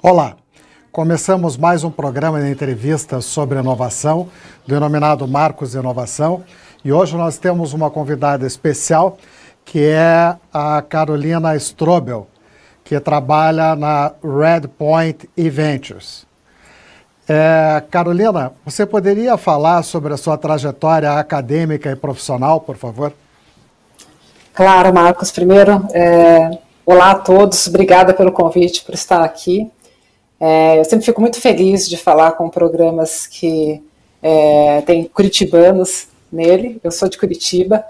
Olá, começamos mais um programa de entrevistas sobre inovação, denominado Marcos Inovação, e hoje nós temos uma convidada especial, que é a Carolina Strobel, que trabalha na Redpoint eVentures. Carolina, você poderia falar sobre a sua trajetória acadêmica e profissional, por favor? Claro, Marcos. Primeiro, olá a todos, obrigada pelo convite, por estar aqui. Eu sempre fico muito feliz de falar com programas que tem curitibanos nele. Eu sou de Curitiba,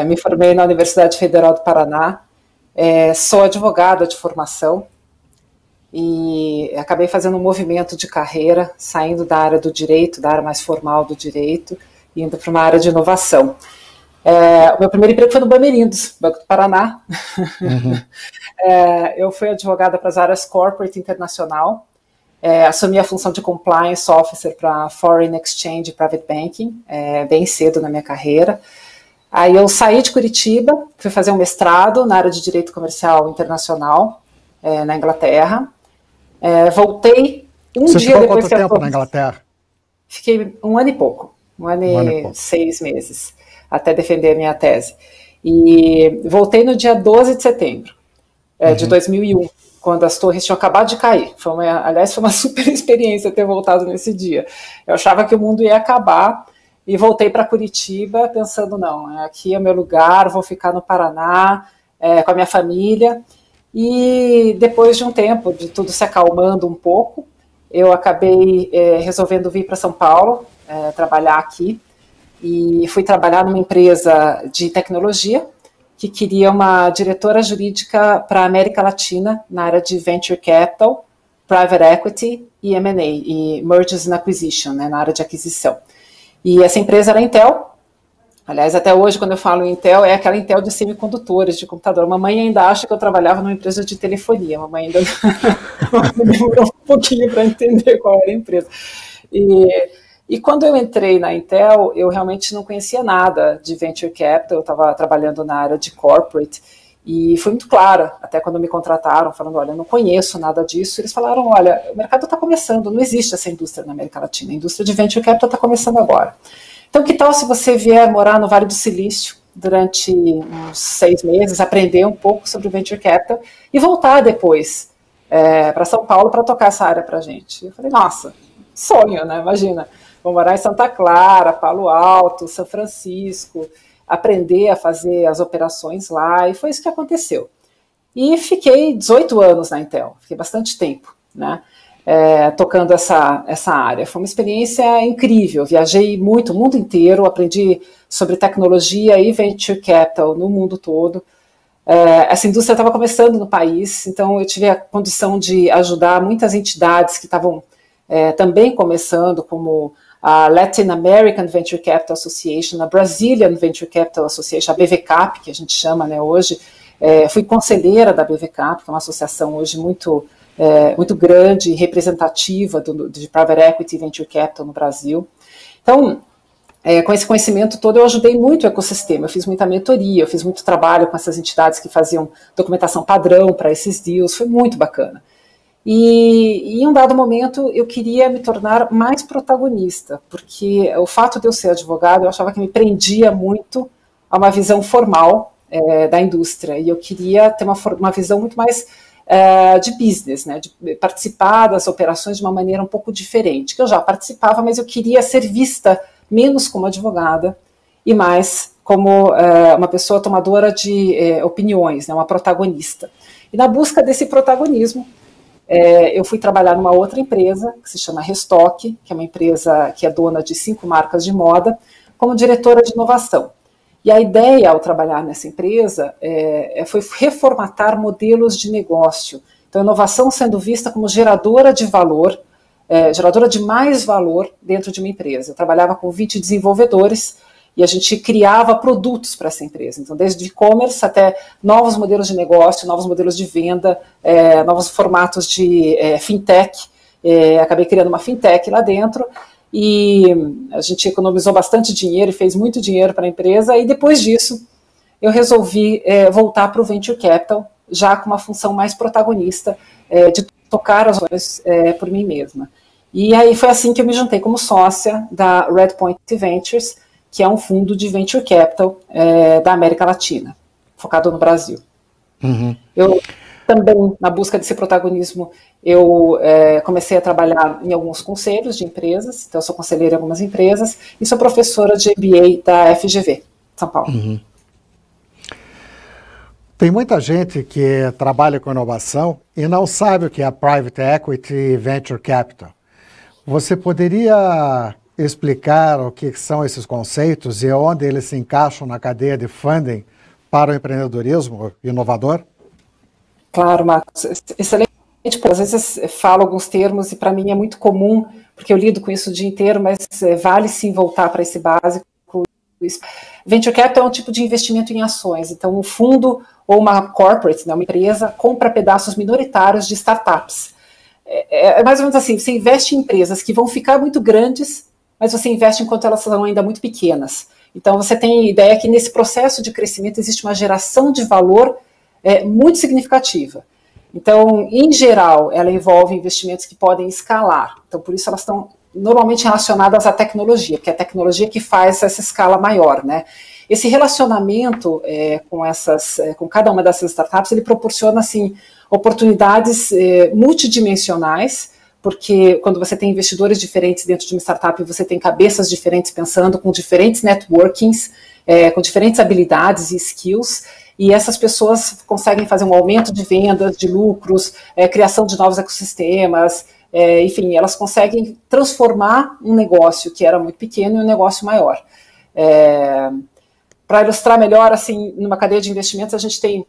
me formei na Universidade Federal do Paraná, sou advogada de formação e acabei fazendo um movimento de carreira, saindo da área do direito, da área mais formal do direito, indo para uma área de inovação. O meu primeiro emprego foi no Bamerindos, Banco do Paraná. Eu fui advogada para as áreas corporate internacional, assumi a função de compliance officer para foreign exchange e private banking, bem cedo na minha carreira. Aí eu saí de Curitiba, fui fazer um mestrado na área de direito comercial internacional, na Inglaterra. Voltei Você dia ficou depois quanto tempo na Inglaterra? Fiquei um ano e pouco, um ano e 6 meses, até defender a minha tese. E voltei no dia 12 de setembro de 2001, quando as torres tinham acabado de cair. Aliás, foi uma super experiência ter voltado nesse dia. Eu achava que o mundo ia acabar e voltei para Curitiba pensando, não, aqui é o meu lugar, vou ficar no Paraná com a minha família. E depois de um tempo, de tudo se acalmando um pouco, eu acabei resolvendo vir para São Paulo, trabalhar aqui. E fui trabalhar numa empresa de tecnologia que queria uma diretora jurídica para a América Latina na área de Venture Capital, Private Equity e M&A, e Mergers and Acquisition, na área de aquisição. E essa empresa era a Intel. Aliás, até hoje, quando eu falo Intel, é aquela Intel de semicondutores, de computador. A mamãe ainda acha que eu trabalhava numa empresa de telefonia. A mamãe ainda demorou um pouquinho para entender qual era a empresa. E quando eu entrei na Intel, eu realmente não conhecia nada de Venture Capital, eu estava trabalhando na área de corporate, e foi muito clara, até quando me contrataram, falando, olha, eu não conheço nada disso, eles falaram, olha, o mercado está começando, não existe essa indústria na América Latina, a indústria de Venture Capital está começando agora. Então, que tal se você vier morar no Vale do Silício durante uns 6 meses, aprender um pouco sobre Venture Capital, e voltar depois para São Paulo para tocar essa área para a gente. Eu falei, nossa, sonho, né, imagina. Vou morar em Santa Clara, Palo Alto, São Francisco, aprender a fazer as operações lá, e foi isso que aconteceu. E fiquei 18 anos na Intel, fiquei bastante tempo, né, tocando essa área. Foi uma experiência incrível, viajei muito, o mundo inteiro, aprendi sobre tecnologia e venture capital no mundo todo. Essa indústria estava começando no país, então eu tive a condição de ajudar muitas entidades que estavam também começando, como a Latin American Venture Capital Association, a Brazilian Venture Capital Association, a BVCAP, que a gente chama, né, hoje. Fui conselheira da BVCAP, que é uma associação hoje muito grande e representativa de Private Equity e Venture Capital no Brasil. Então, com esse conhecimento todo, eu ajudei muito o ecossistema, eu fiz muita mentoria, eu fiz muito trabalho com essas entidades que faziam documentação padrão para esses deals, foi muito bacana. E em um dado momento eu queria me tornar mais protagonista, porque o fato de eu ser advogada, eu achava que me prendia muito a uma visão formal da indústria, e eu queria ter uma visão muito mais de business, né, de participar das operações de uma maneira um pouco diferente, que eu já participava, mas eu queria ser vista menos como advogada e mais como uma pessoa tomadora de opiniões, né, uma protagonista. E na busca desse protagonismo, eu fui trabalhar numa outra empresa, que se chama Restock, que é uma empresa que é dona de 5 marcas de moda, como diretora de inovação. E a ideia, ao trabalhar nessa empresa, foi reformatar modelos de negócio. Então, a inovação sendo vista como geradora de valor, geradora de mais valor dentro de uma empresa. Eu trabalhava com 20 desenvolvedores, e a gente criava produtos para essa empresa. Então, desde e-commerce até novos modelos de negócio, novos modelos de venda, novos formatos de fintech. Acabei criando uma fintech lá dentro e a gente economizou bastante dinheiro e fez muito dinheiro para a empresa. E depois disso, eu resolvi voltar para o Venture Capital, já com uma função mais protagonista de tocar as ações por mim mesma. E aí foi assim que eu me juntei como sócia da Redpoint Ventures, que é um fundo de venture capital da América Latina, focado no Brasil. Uhum. Eu também, na busca desse protagonismo, eu comecei a trabalhar em alguns conselhos de empresas, então eu sou conselheira em algumas empresas, e sou professora de MBA da FGV, São Paulo. Uhum. Tem muita gente que trabalha com inovação e não sabe o que é Private Equity e Venture Capital. Você poderia explicar o que são esses conceitos e onde eles se encaixam na cadeia de funding para o empreendedorismo inovador? Claro, Marcos, excelente. Às vezes falo alguns termos e para mim é muito comum, porque eu lido com isso o dia inteiro, mas vale sim voltar para esse básico. Venture Capital é um tipo de investimento em ações, então um fundo ou uma corporate, né, uma empresa, compra pedaços minoritários de startups. É mais ou menos assim, você investe em empresas que vão ficar muito grandes, mas você investe enquanto elas são ainda muito pequenas. Então você tem a ideia que nesse processo de crescimento existe uma geração de valor muito significativa. Então, em geral, ela envolve investimentos que podem escalar. Então, por isso elas estão normalmente relacionadas à tecnologia, porque é a tecnologia que faz essa escala maior, né? Esse relacionamento com cada uma dessas startups, ele proporciona, assim, oportunidades multidimensionais, porque quando você tem investidores diferentes dentro de uma startup, você tem cabeças diferentes pensando, com diferentes networkings, com diferentes habilidades e skills, e essas pessoas conseguem fazer um aumento de vendas, de lucros, criação de novos ecossistemas, enfim, elas conseguem transformar um negócio que era muito pequeno em um negócio maior. Para ilustrar melhor, assim, numa cadeia de investimentos, a gente tem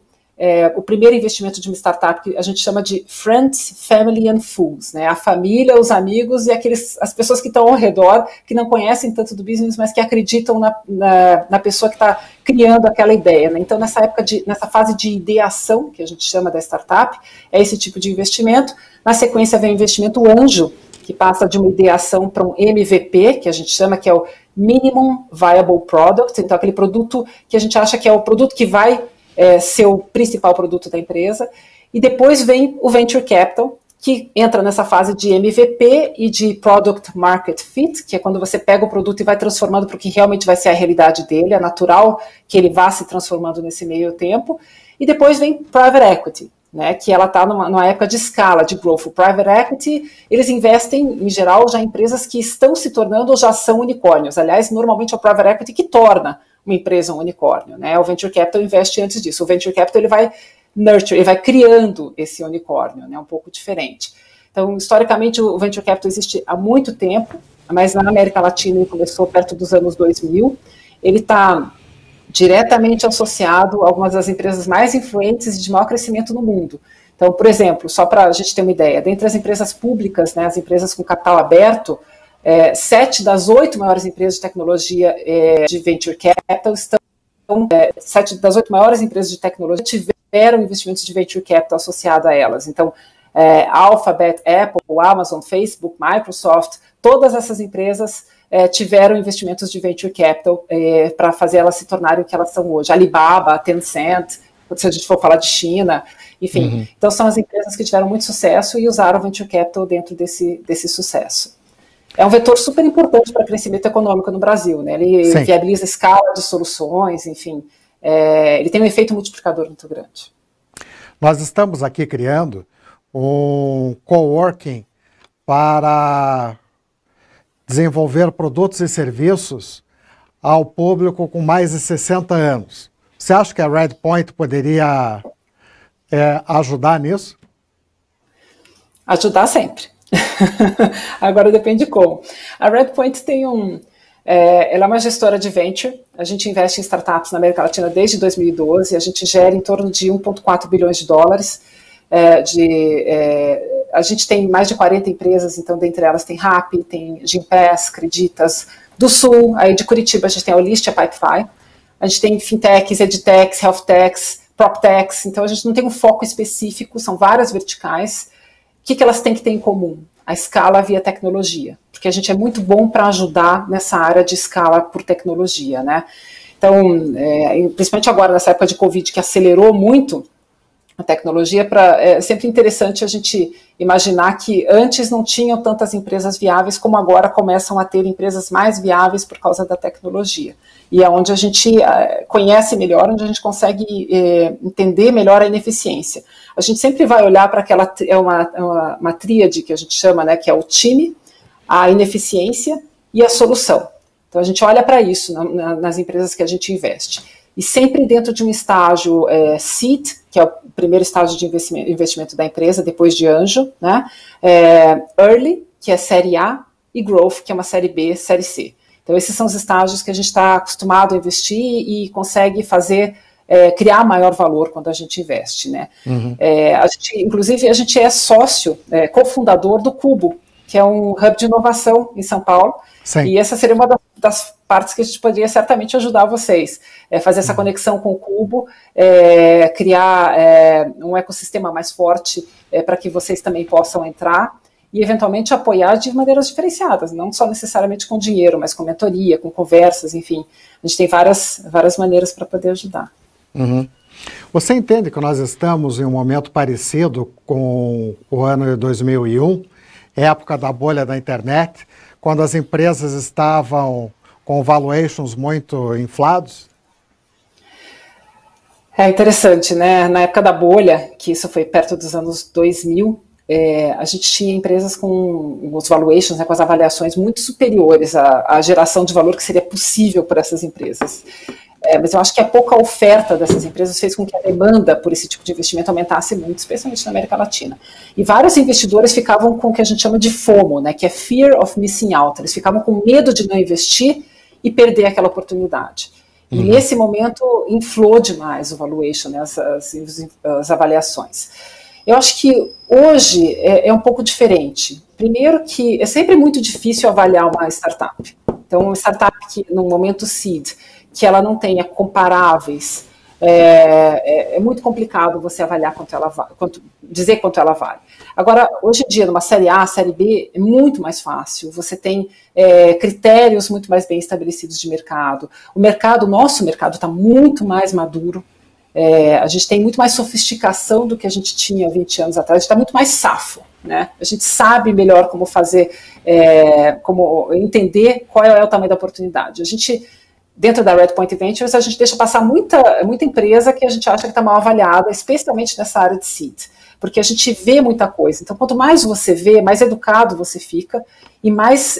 o primeiro investimento de uma startup que a gente chama de Friends, Family and Fools, né? A família, os amigos e as pessoas que estão ao redor, que não conhecem tanto do business, mas que acreditam na pessoa que está criando aquela ideia, né? Então, nessa fase de ideação, que a gente chama da startup, é esse tipo de investimento. Na sequência vem o investimento anjo, que passa de uma ideação para um MVP, que a gente chama que é o Minimum Viable Product, então aquele produto que a gente acha que é o produto que vai ser o principal produto da empresa, e depois vem o Venture Capital, que entra nessa fase de MVP e de Product Market Fit, que é quando você pega o produto e vai transformando para o que realmente vai ser a realidade dele, é natural que ele vá se transformando nesse meio tempo, e depois vem Private Equity, né, que ela está numa época de escala, de growth. O Private Equity, eles investem, em geral, já em empresas que estão se tornando ou já são unicórnios. Aliás, normalmente é o Private Equity que torna uma empresa um unicórnio, né? O Venture Capital investe antes disso. O Venture Capital, ele vai nurture, ele vai criando esse unicórnio, né? Um pouco diferente. Então, historicamente, o Venture Capital existe há muito tempo, mas na América Latina ele começou perto dos anos 2000. Ele está diretamente associado a algumas das empresas mais influentes e de maior crescimento no mundo. Então, por exemplo, só para a gente ter uma ideia, dentre as empresas públicas, né, as empresas com capital aberto, 7 das 8 maiores empresas de tecnologia de Venture Capital 7 das 8 maiores empresas de tecnologia tiveram investimentos de Venture Capital associado a elas. Então, Alphabet, Apple, Amazon, Facebook, Microsoft, todas essas empresas tiveram investimentos de Venture Capital para fazer elas se tornarem o que elas são hoje. Alibaba, Tencent, se a gente for falar de China, enfim. Então, são as empresas que tiveram muito sucesso e usaram o Venture Capital dentro desse sucesso. É um vetor super importante para o crescimento econômico no Brasil, né? Ele viabiliza escala de soluções, enfim, ele tem um efeito multiplicador muito grande. Nós estamos aqui criando um coworking para desenvolver produtos e serviços ao público com mais de 60 anos. Você acha que a Redpoint poderia ajudar nisso? Ajudar sempre. Agora depende como. A Redpoint tem ela é uma gestora de venture, a gente investe em startups na América Latina desde 2012, a gente gera em torno de 1,4 bilhões de dólares, a gente tem mais de 40 empresas, então dentre elas tem Rappi, tem Gympass, Creditas, do Sul, aí de Curitiba a gente tem a Olist, a Pipefy, a gente tem fintechs, edtechs, healthtechs, proptechs, então a gente não tem um foco específico, são várias verticais. O que elas têm que ter em comum? A escala via tecnologia, porque a gente é muito bom para ajudar nessa área de escala por tecnologia, né? Então, principalmente agora nessa época de Covid que acelerou muito, a tecnologia, é sempre interessante a gente imaginar que antes não tinham tantas empresas viáveis como agora começam a ter empresas mais viáveis por causa da tecnologia. E é onde a gente conhece melhor, onde a gente consegue entender melhor a ineficiência. A gente sempre vai olhar para aquela, uma tríade que a gente chama, né, que é o time, a ineficiência e a solução. Então a gente olha para isso nas empresas que a gente investe. E sempre dentro de um estágio seed, que é o primeiro estágio de investimento da empresa, depois de anjo, né? Early, que é série A, e growth, que é uma série B, série C. Então esses são os estágios que a gente está acostumado a investir e consegue fazer, criar maior valor quando a gente investe, né? Uhum. Inclusive, a gente é sócio, cofundador do Cubo, que é um hub de inovação em São Paulo. Sim. E essa seria uma das partes que a gente poderia certamente ajudar vocês, fazer essa conexão com o Cubo, criar um ecossistema mais forte para que vocês também possam entrar e eventualmente apoiar de maneiras diferenciadas, não só necessariamente com dinheiro, mas com mentoria, com conversas, enfim. A gente tem várias maneiras para poder ajudar. Uhum. Você entende que nós estamos em um momento parecido com o ano de 2001, época da bolha da internet, quando as empresas estavam com valuations muito inflados? É interessante, né? Na época da bolha, que isso foi perto dos anos 2000, a gente tinha empresas com os valuations, né, com as avaliações muito superiores à geração de valor que seria possível por essas empresas. Mas eu acho que a pouca oferta dessas empresas fez com que a demanda por esse tipo de investimento aumentasse muito, especialmente na América Latina. E vários investidores ficavam com o que a gente chama de FOMO, né, que é Fear of Missing Out. Eles ficavam com medo de não investir e perder aquela oportunidade. E nesse momento inflou demais o valuation, né, as avaliações. Eu acho que hoje é um pouco diferente. Primeiro que é sempre muito difícil avaliar uma startup. Então, uma startup que no momento seed, que ela não tenha comparáveis, é muito complicado você avaliar dizer quanto ela vale. Agora, hoje em dia, numa série A, série B, é muito mais fácil, você tem critérios muito mais bem estabelecidos de mercado. O nosso mercado está muito mais maduro, a gente tem muito mais sofisticação do que a gente tinha 20 anos atrás, a gente está muito mais safo, né? A gente sabe melhor como fazer, como entender qual é o tamanho da oportunidade. A gente, dentro da Redpoint Ventures, a gente deixa passar muita empresa que a gente acha que está mal avaliada, especialmente nessa área de seed, porque a gente vê muita coisa. Então, quanto mais você vê, mais educado você fica e mais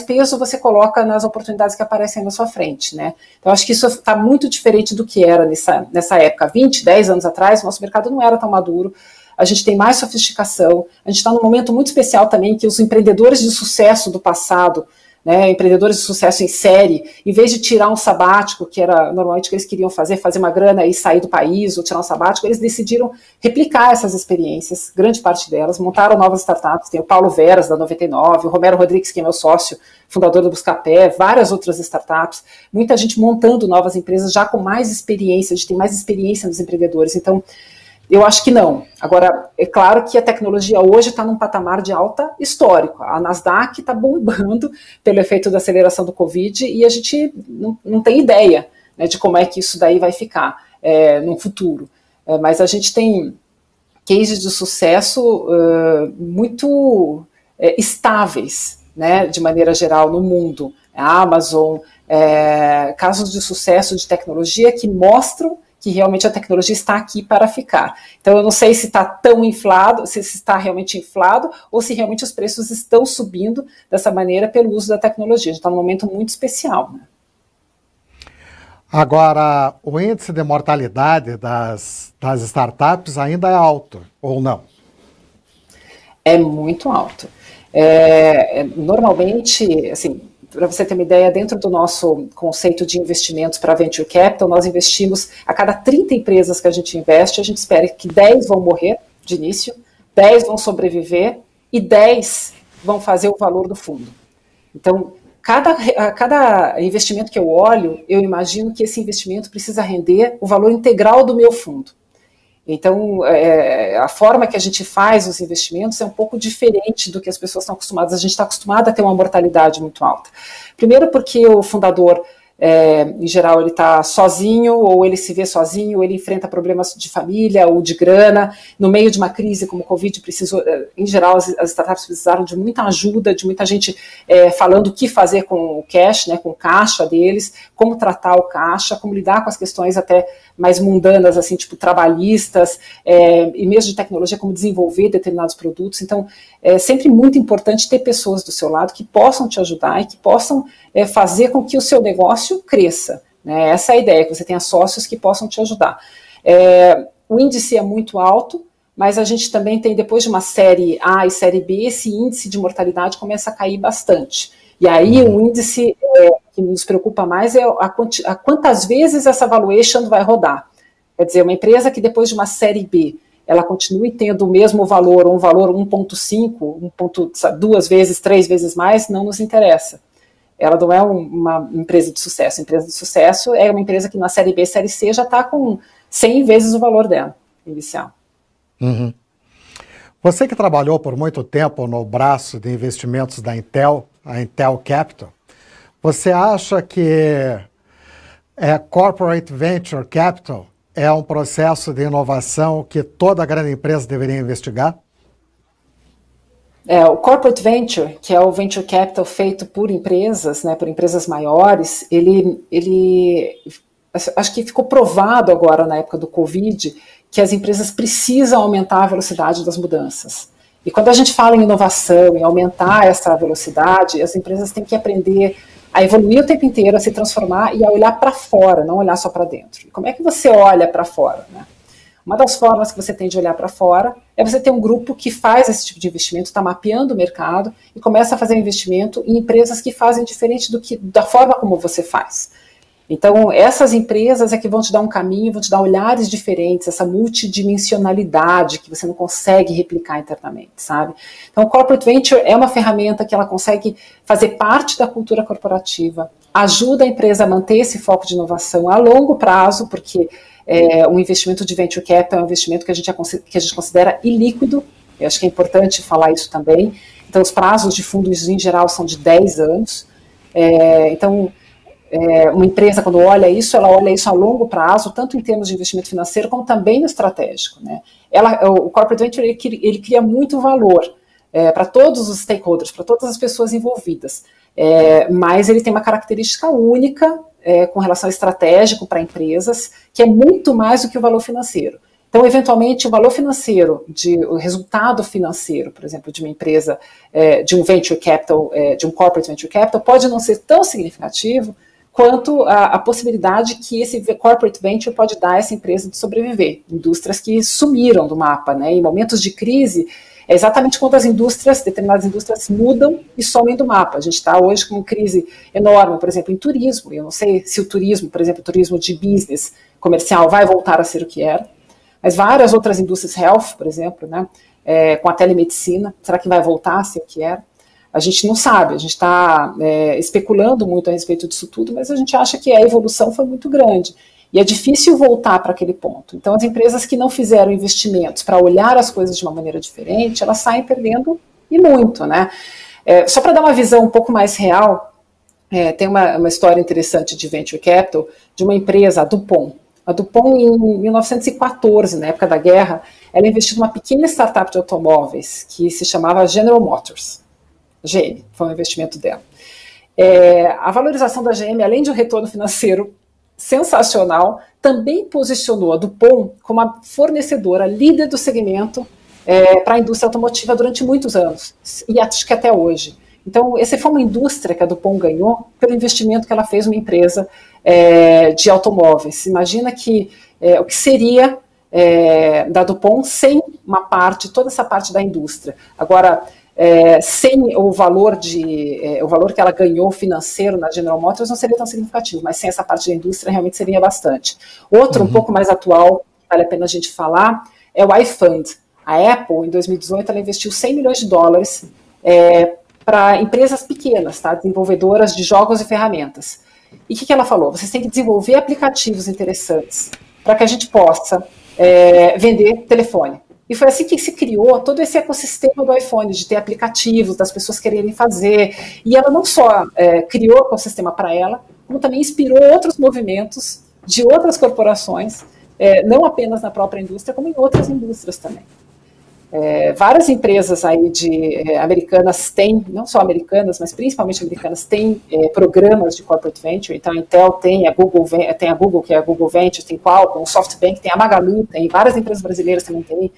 peso você coloca nas oportunidades que aparecem na sua frente, né? Então, acho que isso está muito diferente do que era nessa época. 20, 10 anos atrás, nosso mercado não era tão maduro, a gente tem mais sofisticação, a gente está num momento muito especial também que os empreendedores de sucesso do passado, né, empreendedores de sucesso em série, em vez de tirar um sabático, que era normalmente o que eles queriam fazer uma grana e sair do país, ou tirar um sabático, eles decidiram replicar essas experiências, grande parte delas, montaram novas startups, tem o Paulo Veras, da 99, o Romero Rodrigues, que é meu sócio, fundador do Buscapé, várias outras startups, muita gente montando novas empresas já com mais experiência, a gente tem mais experiência nos empreendedores, então eu acho que não. Agora, é claro que a tecnologia hoje está num patamar de alta histórico. A Nasdaq está bombando pelo efeito da aceleração do Covid e a gente não tem ideia, né, de como é que isso daí vai ficar no futuro. Mas a gente tem cases de sucesso muito estáveis, né, de maneira geral, no mundo. A Amazon, casos de sucesso de tecnologia que mostram que realmente a tecnologia está aqui para ficar. Então, eu não sei se está tão inflado, se está realmente inflado, ou se realmente os preços estão subindo dessa maneira pelo uso da tecnologia. A gente está num momento muito especial, né? Agora, o índice de mortalidade das startups ainda é alto, ou não? É muito alto. Normalmente, assim, para você ter uma ideia, dentro do nosso conceito de investimentos para Venture Capital, nós investimos, a cada 30 empresas que a gente investe, a gente espera que 10 vão morrer de início, 10 vão sobreviver e 10 vão fazer o valor do fundo. Então, cada investimento que eu olho, eu imagino que esse investimento precisa render o valor integral do meu fundo. Então, a forma que a gente faz os investimentos é um pouco diferente do que as pessoas estão acostumadas. A gente está acostumado a ter uma mortalidade muito alta. Primeiro porque o fundador em geral ele está sozinho, ou ele se vê sozinho, ou ele enfrenta problemas de família ou de grana, no meio de uma crise como o Covid, precisou, em geral as startups precisaram de muita ajuda, de muita gente falando o que fazer com o cash, né, com o caixa deles, como tratar o caixa, como lidar com as questões até mais mundanas, assim, tipo trabalhistas, e mesmo de tecnologia, como desenvolver determinados produtos. Então, é sempre muito importante ter pessoas do seu lado que possam te ajudar e que possam fazer com que o seu negócio cresça, né? Essa é a ideia, que você tenha sócios que possam te ajudar. O índice é muito alto, mas a gente também tem, depois de uma série A e série B, esse índice de mortalidade começa a cair bastante. E aí o índice que nos preocupa mais é a quantas vezes essa valuation vai rodar. Quer dizer, uma empresa que depois de uma série B, ela continue tendo o mesmo valor, ou um valor 1,5, 2 vezes, 3 vezes mais, não nos interessa. Ela não é uma empresa de sucesso. A empresa de sucesso é uma empresa que na série B, série C já está com 100 vezes o valor dela, inicial. Uhum. Você que trabalhou por muito tempo no braço de investimentos da Intel, a Intel Capital, você acha que Corporate Venture Capital é um processo de inovação que toda grande empresa deveria investigar? O Corporate Venture, que é o Venture Capital feito por empresas, né, por empresas maiores, ele acho que ficou provado agora na época do Covid que as empresas precisam aumentar a velocidade das mudanças. E quando a gente fala em inovação, em aumentar essa velocidade, as empresas têm que aprender a evoluir o tempo inteiro, a se transformar e a olhar para fora, não olhar só para dentro. E como é que você olha para fora, né? Uma das formas que você tem de olhar para fora é você ter um grupo que faz esse tipo de investimento, está mapeando o mercado e começa a fazer investimento em empresas que fazem diferente da forma como você faz. Então, essas empresas é que vão te dar um caminho, vão te dar olhares diferentes, essa multidimensionalidade que você não consegue replicar internamente, sabe? Então, o Corporate Venture é uma ferramenta que ela consegue fazer parte da cultura corporativa, ajuda a empresa a manter esse foco de inovação a longo prazo, porque um investimento de Venture Capital é um investimento que a gente considera ilíquido. Eu acho que é importante falar isso também. Então, os prazos de fundos, em geral, são de 10 anos. Uma empresa, quando olha isso, ela olha isso a longo prazo, tanto em termos de investimento financeiro, como também no estratégico, né? O Corporate Venture, ele cria muito valor para todos os stakeholders, para todas as pessoas envolvidas, mas ele tem uma característica única com relação ao estratégico para empresas, que é muito mais do que o valor financeiro. Então, eventualmente, o valor financeiro, o resultado financeiro, por exemplo, de uma empresa, de um venture capital, de um corporate venture capital, pode não ser tão significativo quanto a possibilidade que esse corporate venture pode dar a essa empresa de sobreviver. Indústrias que sumiram do mapa, né? Em momentos de crise, é exatamente quando determinadas indústrias mudam e somem do mapa. A gente está hoje com uma crise enorme, por exemplo, em turismo. Eu não sei se o turismo, por exemplo, o turismo de business comercial vai voltar a ser o que era, mas várias outras indústrias, health, por exemplo, né? Com a telemedicina, será que vai voltar a ser o que era? A gente não sabe, a gente está especulando muito a respeito disso tudo, mas a gente acha que a evolução foi muito grande. E é difícil voltar para aquele ponto. Então, as empresas que não fizeram investimentos para olhar as coisas de uma maneira diferente, elas saem perdendo e muito, né? Só para dar uma visão um pouco mais real, tem uma história interessante de Venture Capital, de uma empresa, a DuPont. A DuPont, em 1914, na época da guerra, ela investiu numa pequena startup de automóveis que se chamava General Motors. GM, foi um investimento dela. A valorização da GM, além de um retorno financeiro sensacional, também posicionou a DuPont como a fornecedora líder do segmento para a indústria automotiva durante muitos anos, e acho que até hoje. Então, essa foi uma indústria que a DuPont ganhou pelo investimento que ela fez numa empresa de automóveis. Imagina o que seria da DuPont sem toda essa parte da indústria. Agora, sem o valor que ela ganhou financeiro na General Motors não seria tão significativo, mas sem essa parte da indústria realmente seria bastante. Outro, um pouco mais atual, vale a pena a gente falar, é o iFund. A Apple, em 2018, ela investiu $100 milhões para empresas pequenas, tá? Desenvolvedoras de jogos e ferramentas. E o que ela falou? Vocês têm que desenvolver aplicativos interessantes para que a gente possa vender telefone. E foi assim que se criou todo esse ecossistema do iPhone, de ter aplicativos, das pessoas quererem fazer. E ela não só criou o ecossistema para ela, como também inspirou outros movimentos de outras corporações, não apenas na própria indústria, como em outras indústrias também. Várias empresas aí americanas têm, não só americanas, mas principalmente americanas, têm programas de corporate venture. Então a Intel tem a Google, que é a Google Venture, tem Qualcomm, o SoftBank, tem a Magalu, tem várias empresas brasileiras também têm.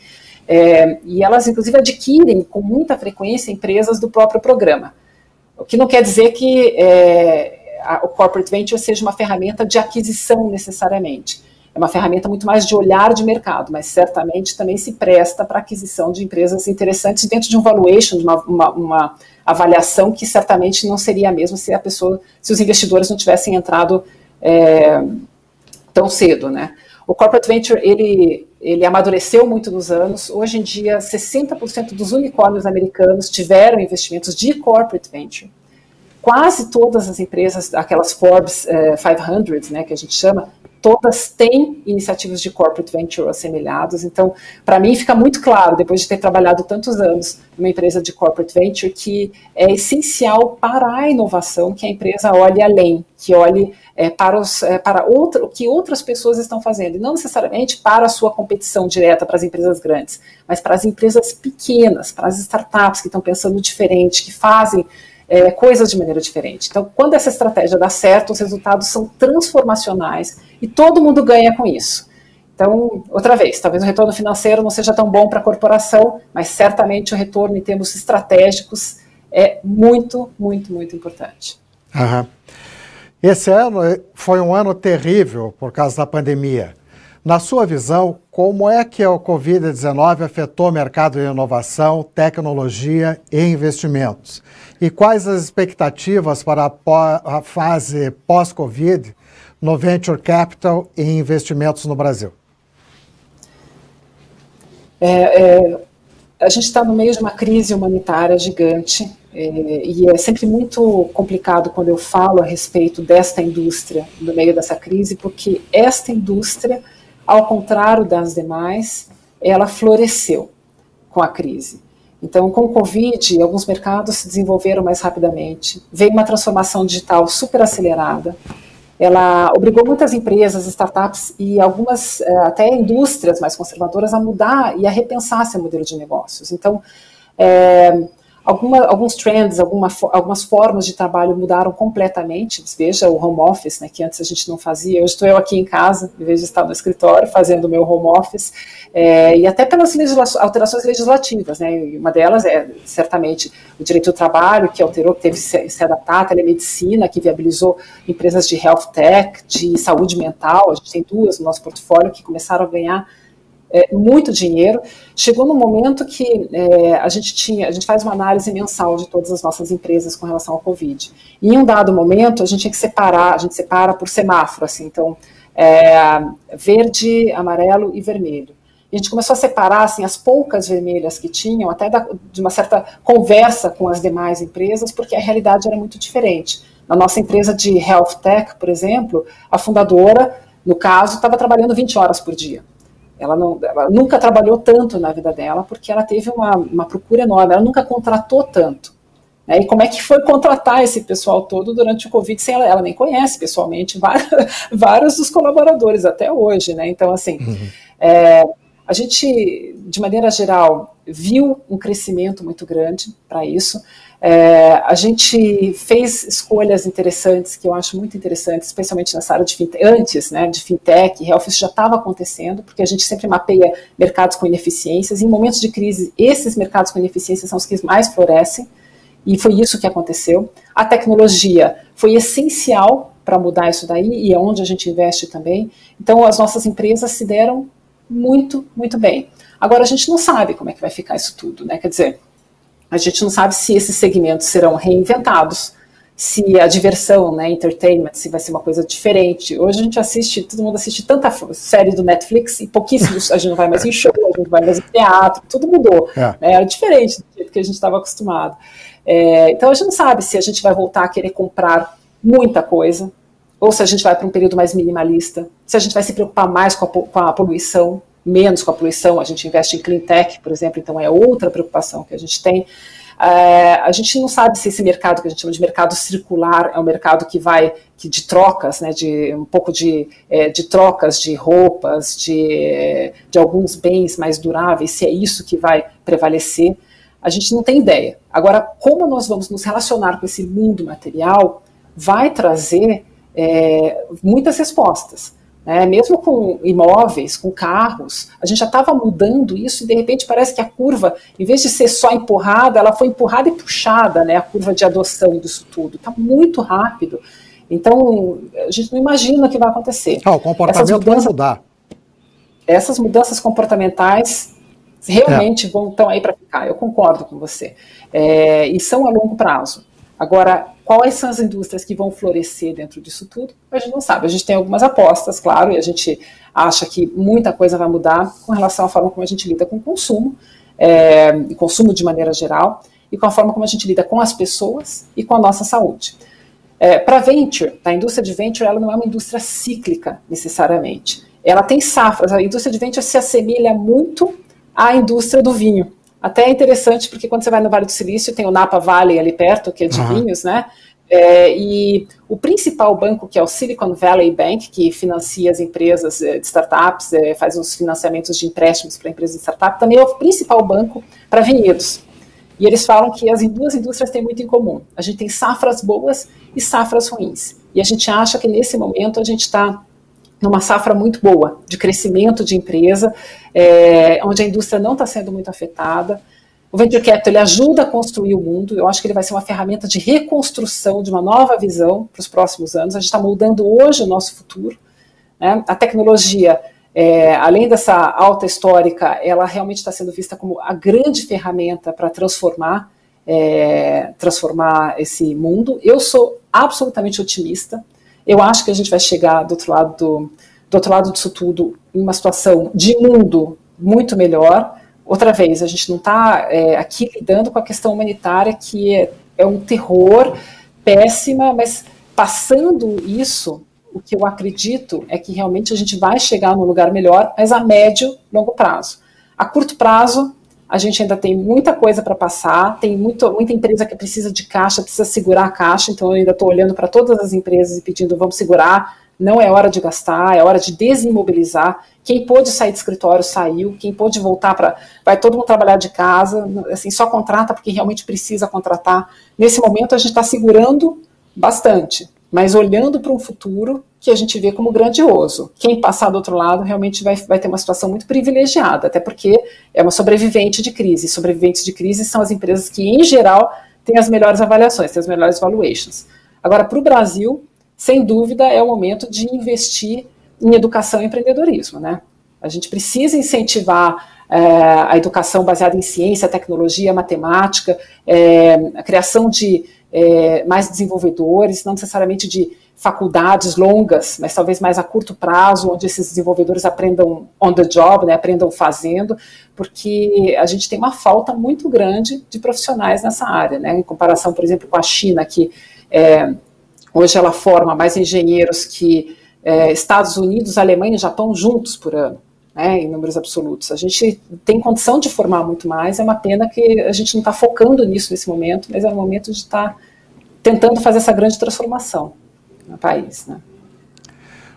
E elas, inclusive, adquirem com muita frequência empresas do próprio programa. O que não quer dizer que o corporate venture seja uma ferramenta de aquisição necessariamente. É uma ferramenta muito mais de olhar de mercado, mas certamente também se presta para a aquisição de empresas interessantes dentro de um valuation, de uma avaliação que certamente não seria a mesma se os investidores não tivessem entrado tão cedo, né? O corporate venture, ele amadureceu muito nos anos. Hoje em dia, 60% dos unicórnios americanos tiveram investimentos de corporate venture. Quase todas as empresas, aquelas Forbes 500, né, que a gente chama, todas têm iniciativas de corporate venture assemelhados. Então, para mim fica muito claro, depois de ter trabalhado tantos anos numa empresa de corporate venture, que é essencial para a inovação que a empresa olhe além, que olhe para o que outras pessoas estão fazendo, e não necessariamente para a sua competição direta para as empresas grandes, mas para as empresas pequenas, para as startups que estão pensando diferente, que fazem coisas de maneira diferente. Então, quando essa estratégia dá certo, os resultados são transformacionais e todo mundo ganha com isso. Então, outra vez, talvez o retorno financeiro não seja tão bom para a corporação, mas certamente o retorno em termos estratégicos é muito, muito, muito importante. Uhum. Esse ano foi um ano terrível por causa da pandemia. Na sua visão, como é que a Covid-19 afetou o mercado de inovação, tecnologia e investimentos? E quais as expectativas para a fase pós-Covid no Venture Capital e investimentos no Brasil? A gente está no meio de uma crise humanitária gigante, e é sempre muito complicado quando eu falo a respeito desta indústria no meio dessa crise, porque esta indústria, ao contrário das demais, ela floresceu com a crise. Então, com o Covid, alguns mercados se desenvolveram mais rapidamente, veio uma transformação digital super acelerada, ela obrigou muitas empresas, startups e algumas até indústrias mais conservadoras a mudar e a repensar seu modelo de negócios. Então, alguns trends, algumas formas de trabalho mudaram completamente. Veja o home office, né, que antes a gente não fazia. Hoje estou eu aqui em casa, em vez de estar no escritório, fazendo o meu home office, e até pelas alterações legislativas, né, uma delas é, certamente, o direito do trabalho, que alterou, que teve que se adaptar, a telemedicina, que viabilizou empresas de health tech, de saúde mental. A gente tem duas no nosso portfólio que começaram a ganhar muito dinheiro. Chegou no momento que a gente faz uma análise mensal de todas as nossas empresas com relação ao Covid. E em um dado momento, a gente tinha que separar, a gente separa por semáforo, assim, então, verde, amarelo e vermelho. E a gente começou a separar, assim, as poucas vermelhas que tinham, até de uma certa conversa com as demais empresas, porque a realidade era muito diferente. Na nossa empresa de health tech, por exemplo, a fundadora, no caso, estava trabalhando 20 horas por dia. Ela nunca trabalhou tanto na vida dela, porque ela teve uma procura enorme, ela nunca contratou tanto. Né? E como é que foi contratar esse pessoal todo durante o Covid, sem ela nem conhece pessoalmente vários dos colaboradores até hoje. Né? Então, assim, a gente, de maneira geral, viu um crescimento muito grande para isso. A gente fez escolhas interessantes, que eu acho muito interessantes, especialmente nessa área de fintech, antes, né, de fintech, health, isso já estava acontecendo, porque a gente sempre mapeia mercados com ineficiências, e em momentos de crise, esses mercados com ineficiências são os que mais florescem, e foi isso que aconteceu. A tecnologia foi essencial para mudar isso daí, e é onde a gente investe também. Então, as nossas empresas se deram muito, muito bem. Agora, a gente não sabe como é que vai ficar isso tudo, né, quer dizer, a gente não sabe se esses segmentos serão reinventados, se a diversão, né, entertainment, se vai ser uma coisa diferente. Hoje a gente todo mundo assiste tanta série do Netflix e pouquíssimos, a gente não vai mais em show, a gente não vai mais em teatro, tudo mudou. Né, era diferente do jeito que a gente estava acostumado. Então a gente não sabe se a gente vai voltar a querer comprar muita coisa, ou se a gente vai para um período mais minimalista, se a gente vai se preocupar mais com a poluição, menos com a poluição. A gente investe em clean tech, por exemplo, então é outra preocupação que a gente tem. A gente não sabe se esse mercado que a gente chama de mercado circular é um mercado de trocas, né, de um pouco de trocas de roupas, de alguns bens mais duráveis, se é isso que vai prevalecer. A gente não tem ideia. Agora, como nós vamos nos relacionar com esse mundo material, vai trazer muitas respostas. Mesmo com imóveis, com carros, a gente já estava mudando isso e de repente parece que a curva, em vez de ser só empurrada, ela foi empurrada e puxada, né, a curva de adoção disso tudo. Está muito rápido. Então, a gente não imagina o que vai acontecer. O comportamento vai mudar. Essas mudanças comportamentais realmente estão aí para ficar, eu concordo com você. E são a longo prazo. Agora, quais são as indústrias que vão florescer dentro disso tudo? A gente não sabe. A gente tem algumas apostas, claro, e a gente acha que muita coisa vai mudar com relação à forma como a gente lida com o consumo, e consumo de maneira geral, e com a forma como a gente lida com as pessoas e com a nossa saúde. Para venture, a indústria de venture ela não é uma indústria cíclica, necessariamente. Ela tem safras. A indústria de venture se assemelha muito à indústria do vinho. Até é interessante, porque quando você vai no Vale do Silício, tem o Napa Valley ali perto, que é de vinhos, né? E o principal banco, que é o Silicon Valley Bank, que financia as empresas de startups, faz os financiamentos de empréstimos para empresas de startup, também é o principal banco para vinhedos. E eles falam que as duas indústrias têm muito em comum. A gente tem safras boas e safras ruins. E a gente acha que nesse momento a gente está numa safra muito boa, de crescimento de empresa, onde a indústria não está sendo muito afetada. O Venture Capital ele ajuda a construir o mundo, eu acho que ele vai ser uma ferramenta de reconstrução, de uma nova visão para os próximos anos. A gente está moldando hoje o nosso futuro, né? A tecnologia, além dessa alta histórica, ela realmente está sendo vista como a grande ferramenta para transformar esse mundo. Eu sou absolutamente otimista. Eu acho que a gente vai chegar do outro lado disso tudo em uma situação de mundo muito melhor. Outra vez, a gente não está aqui lidando com a questão humanitária, que é um terror, péssima, mas passando isso, o que eu acredito é que realmente a gente vai chegar num lugar melhor, mas a médio, longo prazo. A curto prazo, a gente ainda tem muita coisa para passar, tem muita empresa que precisa de caixa, precisa segurar a caixa, então eu ainda estou olhando para todas as empresas e pedindo, vamos segurar, não é hora de gastar, é hora de desimobilizar. Quem pôde sair do escritório saiu, quem pôde voltar vai todo mundo trabalhar de casa, assim, só contrata porque realmente precisa contratar. Nesse momento a gente está segurando bastante, mas olhando para um futuro que a gente vê como grandioso. Quem passar do outro lado realmente vai ter uma situação muito privilegiada, até porque é uma sobrevivente de crise. Sobreviventes de crise são as empresas que, em geral, têm as melhores avaliações, têm as melhores valuations. Agora, para o Brasil, sem dúvida, é o momento de investir em educação e empreendedorismo, né? A gente precisa incentivar a educação baseada em ciência, tecnologia, matemática, a criação de mais desenvolvedores, não necessariamente de faculdades longas, mas talvez mais a curto prazo, onde esses desenvolvedores aprendam on the job, né, aprendam fazendo, porque a gente tem uma falta muito grande de profissionais nessa área, né, em comparação, por exemplo, com a China, que hoje ela forma mais engenheiros que Estados Unidos, Alemanha e Japão juntos por ano, né, em números absolutos. A gente tem condição de formar muito mais, é uma pena que a gente não está focando nisso nesse momento, mas é o momento de estar tentando fazer essa grande transformação no país, né?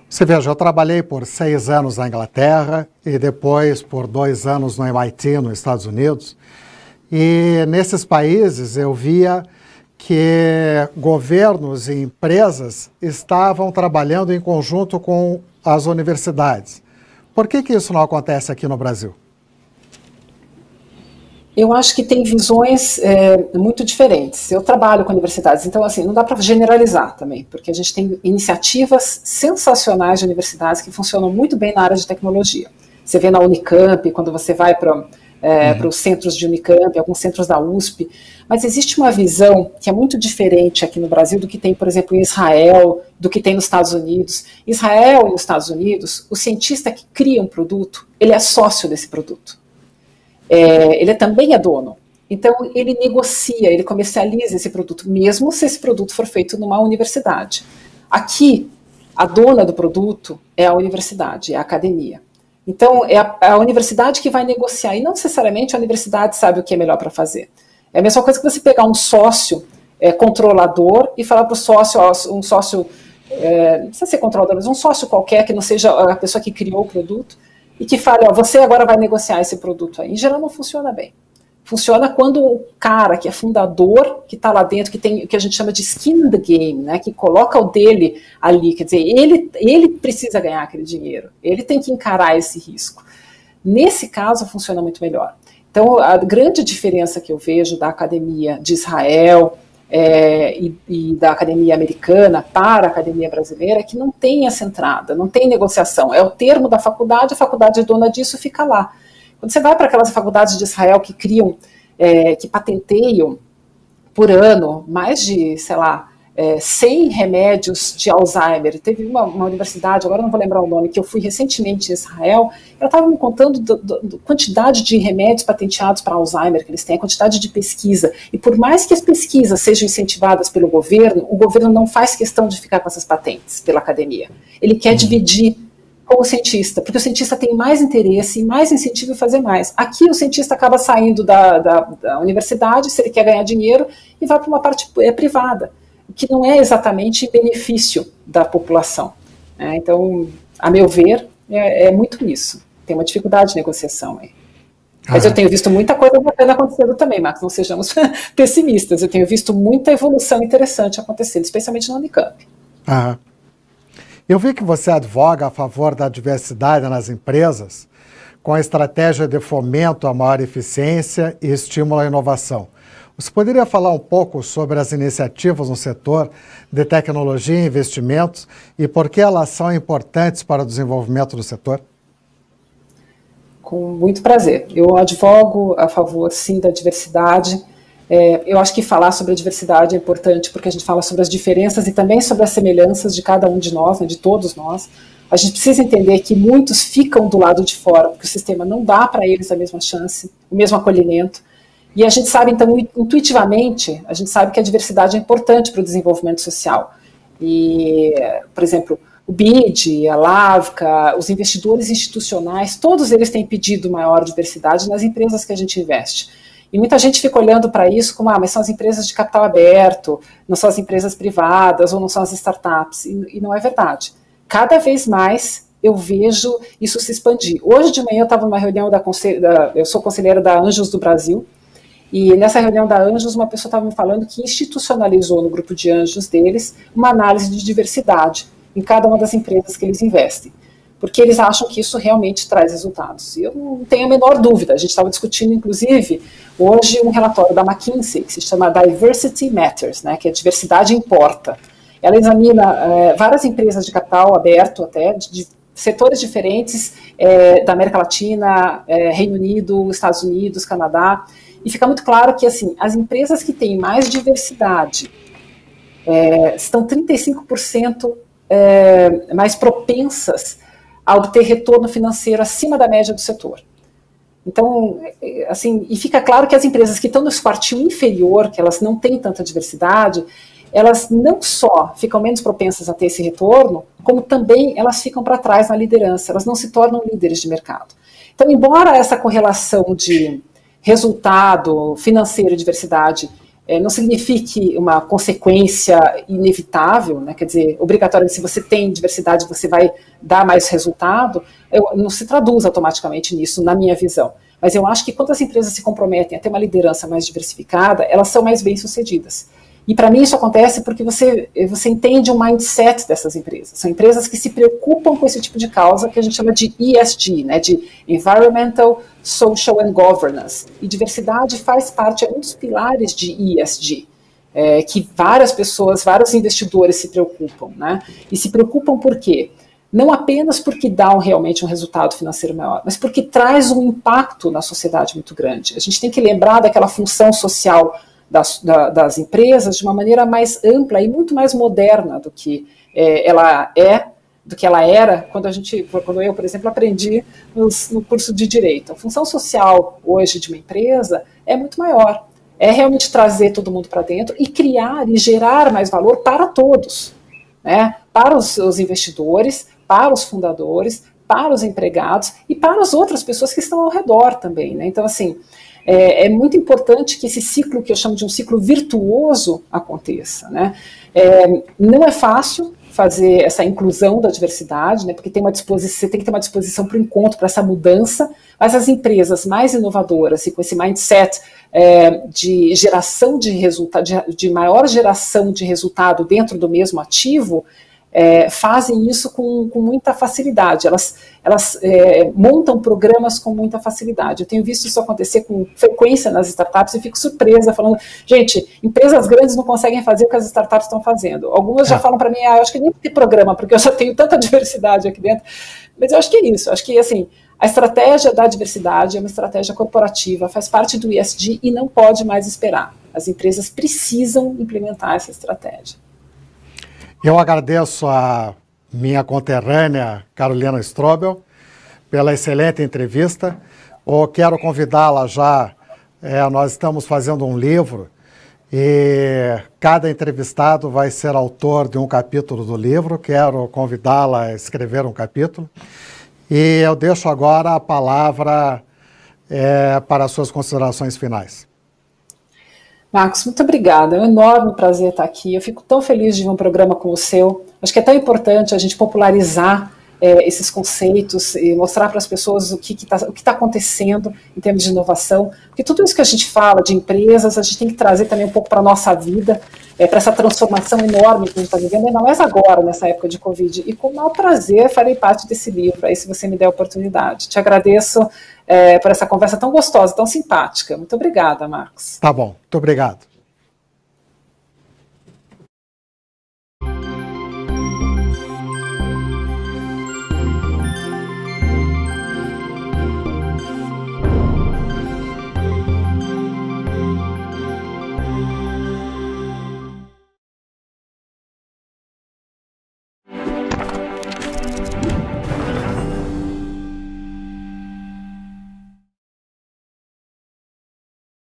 Você veja, eu trabalhei por 6 anos na Inglaterra e depois por 2 anos no MIT, nos Estados Unidos, e nesses países eu via que governos e empresas estavam trabalhando em conjunto com as universidades. Por que isso não acontece aqui no Brasil? Eu acho que tem visões muito diferentes. Eu trabalho com universidades, então assim, não dá para generalizar também, porque a gente tem iniciativas sensacionais de universidades que funcionam muito bem na área de tecnologia. Você vê na Unicamp, quando você vai para os centros de Unicamp, alguns centros da USP, mas existe uma visão que é muito diferente aqui no Brasil do que tem, por exemplo, em Israel, do que tem nos Estados Unidos. Israel e nos Estados Unidos, o cientista que cria um produto, ele é sócio desse produto. Ele também é dono. Então, ele negocia, ele comercializa esse produto, mesmo se esse produto for feito numa universidade. Aqui, a dona do produto é a universidade, é a academia. Então, é a universidade que vai negociar, e não necessariamente a universidade sabe o que é melhor para fazer. É a mesma coisa que você pegar um sócio controlador e falar para o sócio, um sócio, não precisa ser controlador, mas um sócio qualquer que não seja a pessoa que criou o produto, e que fale, você agora vai negociar esse produto aí. Em geral não funciona bem. Funciona quando o cara que é fundador, que está lá dentro, que tem o que a gente chama de skin in the game, né, que coloca o dele ali, quer dizer, ele precisa ganhar aquele dinheiro, ele tem que encarar esse risco. Nesse caso, funciona muito melhor. Então, a grande diferença que eu vejo da academia de Israel e da academia americana para a academia brasileira é que não tem essa entrada, não tem negociação. É o termo da faculdade, a faculdade é dona disso, fica lá. Quando você vai para aquelas faculdades de Israel que criam, que patenteiam por ano mais de, sei lá, 100 remédios de Alzheimer. Teve uma universidade, agora não vou lembrar o nome, que eu fui recentemente em Israel, ela estava me contando da quantidade de remédios patenteados para Alzheimer que eles têm, a quantidade de pesquisa. E por mais que as pesquisas sejam incentivadas pelo governo, o governo não faz questão de ficar com essas patentes pela academia. Ele quer dividir com o cientista, porque o cientista tem mais interesse e mais incentivo em fazer mais. Aqui o cientista acaba saindo da universidade, se ele quer ganhar dinheiro, e vai para uma parte privada, que não é exatamente em benefício da população. Então, a meu ver, é muito isso. Tem uma dificuldade de negociação aí. Mas eu tenho visto muita coisa bacana acontecendo também, Marcos, não sejamos pessimistas. Eu tenho visto muita evolução interessante acontecendo, especialmente na Unicamp. Eu vi que você advoga a favor da diversidade nas empresas, com a estratégia de fomento à maior eficiência e estímulo à inovação. Você poderia falar um pouco sobre as iniciativas no setor de tecnologia e investimentos e por que elas são importantes para o desenvolvimento do setor? Com muito prazer. Eu advogo a favor, sim, da diversidade. Eu acho que falar sobre a diversidade é importante porque a gente fala sobre as diferenças e também sobre as semelhanças de cada um de nós, né, de todos nós. A gente precisa entender que muitos ficam do lado de fora, porque o sistema não dá para eles a mesma chance, o mesmo acolhimento. E a gente sabe, então, intuitivamente, a gente sabe que a diversidade é importante para o desenvolvimento social. E, por exemplo, o BID, a Lavka, os investidores institucionais, todos eles têm pedido maior diversidade nas empresas que a gente investe. E muita gente fica olhando para isso como, mas são as empresas de capital aberto, não são as empresas privadas, ou não são as startups. E não é verdade. Cada vez mais eu vejo isso se expandir. Hoje de manhã eu estava numa reunião eu sou conselheira da Anjos do Brasil, e nessa reunião da Anjos uma pessoa estava me falando que institucionalizou no grupo de anjos deles uma análise de diversidade em cada uma das empresas que eles investem. Porque eles acham que isso realmente traz resultados. E eu não tenho a menor dúvida. A gente estava discutindo, inclusive, hoje um relatório da McKinsey, que se chama Diversity Matters, né, que é diversidade importa. Ela examina várias empresas de capital aberto, até, de setores diferentes da América Latina, Reino Unido, Estados Unidos, Canadá, e fica muito claro que assim, as empresas que têm mais diversidade estão 35% mais propensas a obter retorno financeiro acima da média do setor. Então, assim, e fica claro que as empresas que estão no quartil inferior, que elas não têm tanta diversidade, elas não só ficam menos propensas a ter esse retorno, como também elas ficam para trás na liderança, elas não se tornam líderes de mercado. Então, embora essa correlação de resultado financeiro e diversidade não signifique uma consequência inevitável, né? Quer dizer, obrigatoriamente, se você tem diversidade, você vai dar mais resultado, não se traduz automaticamente nisso, na minha visão. Mas eu acho que quando as empresas se comprometem a ter uma liderança mais diversificada, elas são mais bem-sucedidas. E para mim isso acontece porque você entende o mindset dessas empresas. São empresas que se preocupam com esse tipo de causa que a gente chama de ESG, né, de Environmental, Social and Governance. E diversidade faz parte, é um dos pilares de ESG, que várias pessoas, vários investidores se preocupam. Né, e se preocupam por quê? Não apenas porque dá realmente um resultado financeiro maior, mas porque traz um impacto na sociedade muito grande. A gente tem que lembrar daquela função social das empresas de uma maneira mais ampla e muito mais moderna do que ela era quando eu, por exemplo, aprendi no curso de Direito. A função social hoje de uma empresa é muito maior. É realmente trazer todo mundo para dentro e criar e gerar mais valor para todos, né? Para os investidores, para os fundadores, para os empregados e para as outras pessoas que estão ao redor também, né? Então, assim, é muito importante que esse ciclo, que eu chamo de um ciclo virtuoso, aconteça, né? Não é fácil fazer essa inclusão da diversidade, né, porque você tem que ter uma disposição para o encontro, para essa mudança, mas as empresas mais inovadoras e com esse mindset de geração de resultado, de maior geração de resultado dentro do mesmo ativo, fazem isso com muita facilidade, elas montam programas com muita facilidade. Eu tenho visto isso acontecer com frequência nas startups e fico surpresa, falando, gente, empresas grandes não conseguem fazer o que as startups estão fazendo. Algumas já falam para mim, eu acho que nem tem programa, porque eu já tenho tanta diversidade aqui dentro, mas eu acho que é isso, acho que assim, a estratégia da diversidade é uma estratégia corporativa, faz parte do ESG e não pode mais esperar. As empresas precisam implementar essa estratégia. Eu agradeço a minha conterrânea Carolina Strobel pela excelente entrevista. Eu quero convidá-la já, nós estamos fazendo um livro e cada entrevistado vai ser autor de um capítulo do livro. Quero convidá-la a escrever um capítulo. E eu deixo agora a palavra para as suas considerações finais. Marcos, muito obrigada, é um enorme prazer estar aqui, eu fico tão feliz de ver um programa como o seu, acho que é tão importante a gente popularizar esses conceitos e mostrar para as pessoas o que está acontecendo em termos de inovação, porque tudo isso que a gente fala de empresas, a gente tem que trazer também um pouco para a nossa vida, para essa transformação enorme que a gente está vivendo, ainda mais agora, nessa época de Covid, e com o maior prazer farei parte desse livro, aí se você me der a oportunidade. Te agradeço por essa conversa tão gostosa, tão simpática. Muito obrigada, Marcos. Tá bom, muito obrigado.